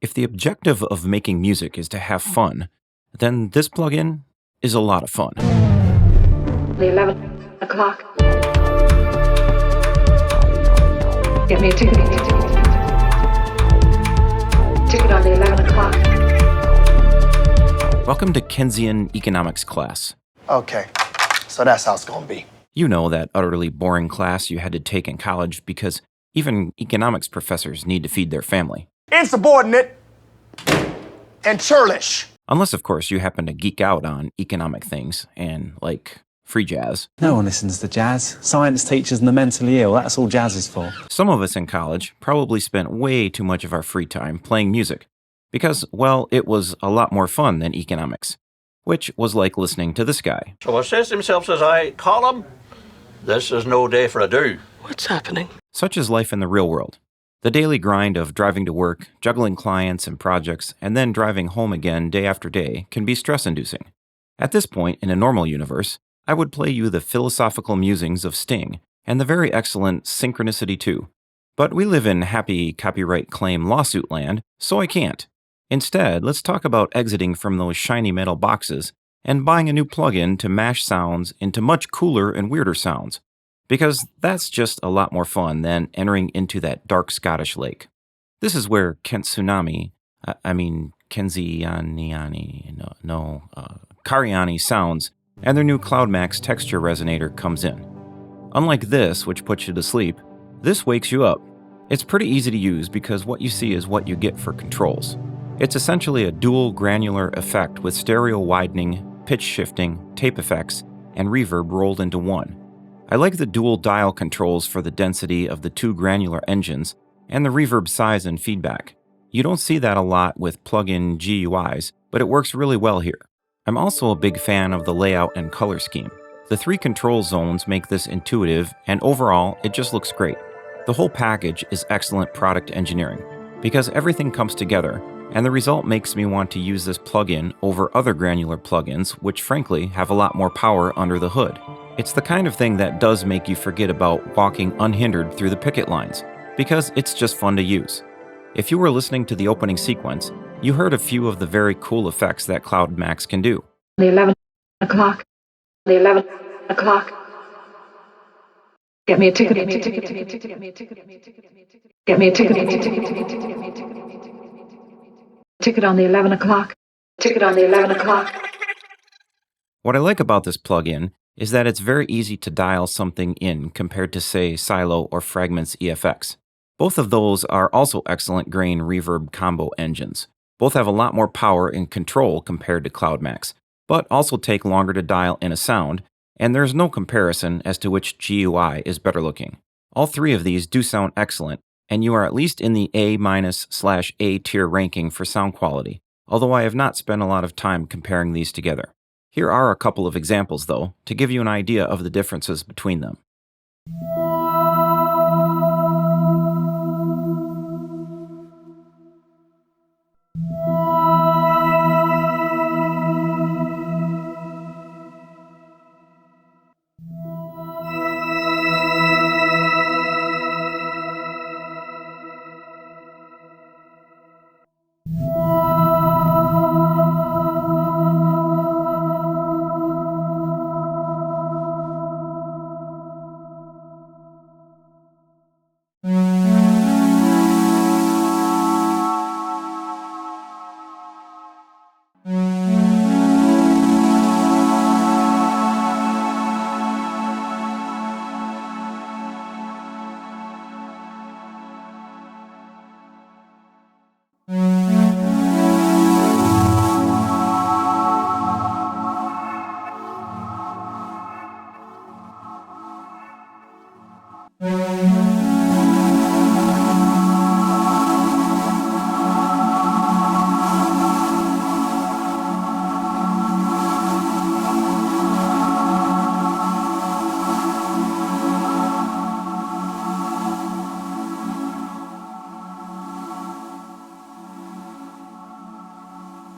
If the objective of making music is to have fun, then this plugin is a lot of fun. The 11 o'clock. Get me a ticket. Ticket on the 11 o'clock. Welcome to Keynesian economics class. Okay, so that's how it's gonna be. You know, that utterly boring class you had to take in college because even economics professors need to feed their family. Insubordinate and churlish. Unless, of course, you happen to geek out on economic things and, like, free jazz. No one listens to jazz. Science teachers and the mentally ill, that's all jazz is for. Some of us in college probably spent way too much of our free time playing music because, well, it was a lot more fun than economics, which was like listening to this guy. So says himself, says I, Column, this is no day for a do. What's happening? Such is life in the real world. The daily grind of driving to work, juggling clients and projects, and then driving home again day after day can be stress-inducing. At this point, in a normal universe, I would play you the philosophical musings of Sting and the very excellent Synchronicity II. But we live in happy copyright claim lawsuit land, so I can't. Instead, let's talk about exiting from those shiny metal boxes and buying a new plugin to mash sounds into much cooler and weirder sounds. Because that's just a lot more fun than entering into that dark Scottish lake. This is where Karanyi sounds and their new Cloudmax texture resonator comes in. Unlike this, which puts you to sleep, this wakes you up. It's pretty easy to use because what you see is what you get for controls. It's essentially a dual granular effect with stereo widening, pitch shifting, tape effects, and reverb rolled into one. I like the dual dial controls for the density of the two granular engines and the reverb size and feedback. You don't see that a lot with plug-in GUIs, but it works really well here. I'm also a big fan of the layout and color scheme. The 3 control zones make this intuitive, and overall, it just looks great. The whole package is excellent product engineering, because everything comes together, and the result makes me want to use this plugin over other granular plugins, which frankly have a lot more power under the hood. It's the kind of thing that does make you forget about walking unhindered through the picket lines, because it's just fun to use. If you were listening to the opening sequence, you heard a few of the very cool effects that Cloudmax can do. The 11 o'clock. The 11 o'clock. Get me a ticket. Get me a ticket. Get me a ticket. Get me a ticket. Ticket on the 11 o'clock. Ticket on the 11 o'clock. What I like about this plugin is that it's very easy to dial something in compared to, say, Silo or Fragments EFX. Both of those are also excellent grain reverb combo engines. Both have a lot more power and control compared to Cloudmax, but also take longer to dial in a sound, and there's no comparison as to which GUI is better looking. All 3 of these do sound excellent, and you are at least in the A-/A tier ranking for sound quality, although I have not spent a lot of time comparing these together. Here are a couple of examples, though, to give you an idea of the differences between them.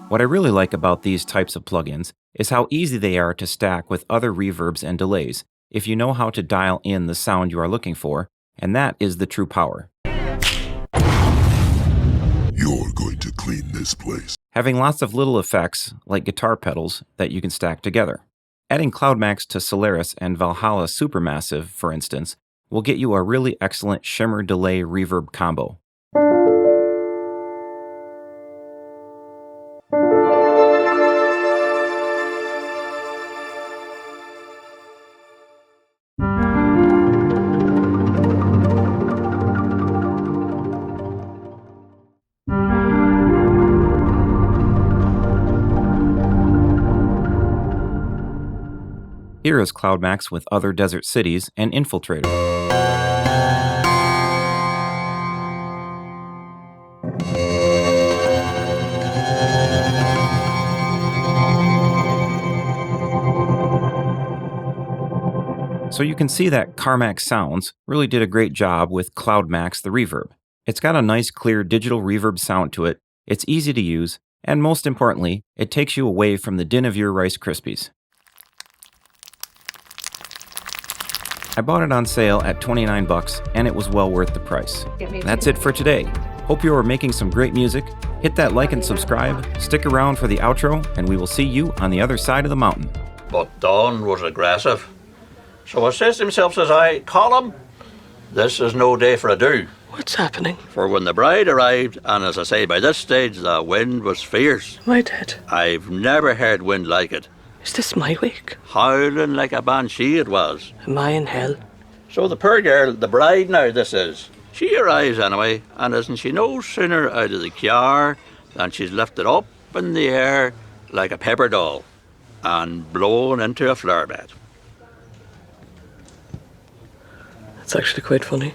What I really like about these types of plugins is how easy they are to stack with other reverbs and delays if you know how to dial in the sound you are looking for, and that is the true power. You're going to to clean this place. having lots of little effects like guitar pedals that you can stack together. Adding Cloudmax to Solaris and Valhalla Supermassive, for instance, will get you a really excellent shimmer delay reverb combo. Here is Cloudmax with other desert cities and Infiltrator. So you can see that Carmax Sounds really did a great job with Cloudmax the reverb. It's got a nice clear digital reverb sound to it, it's easy to use, and most importantly, it takes you away from the din of your Rice Krispies. I bought it on sale at $29 and it was well worth the price. That's it for today. Hope you are making some great music. Hit that like and subscribe, stick around for the outro, and we will see you on the other side of the mountain. But Don was aggressive. So he says to himself, says I, Colm, this is no day for a do. What's happening? For when the bride arrived, and as I say, by this stage the wind was fierce. My dead. I've never heard wind like it. Is this my wake? Howling like a banshee it was. Am I in hell? So the poor girl, the bride now this is, she arrives anyway, and isn't she no sooner out of the car than she's lifted up in the air like a paper doll and blown into a flower bed. That's actually quite funny.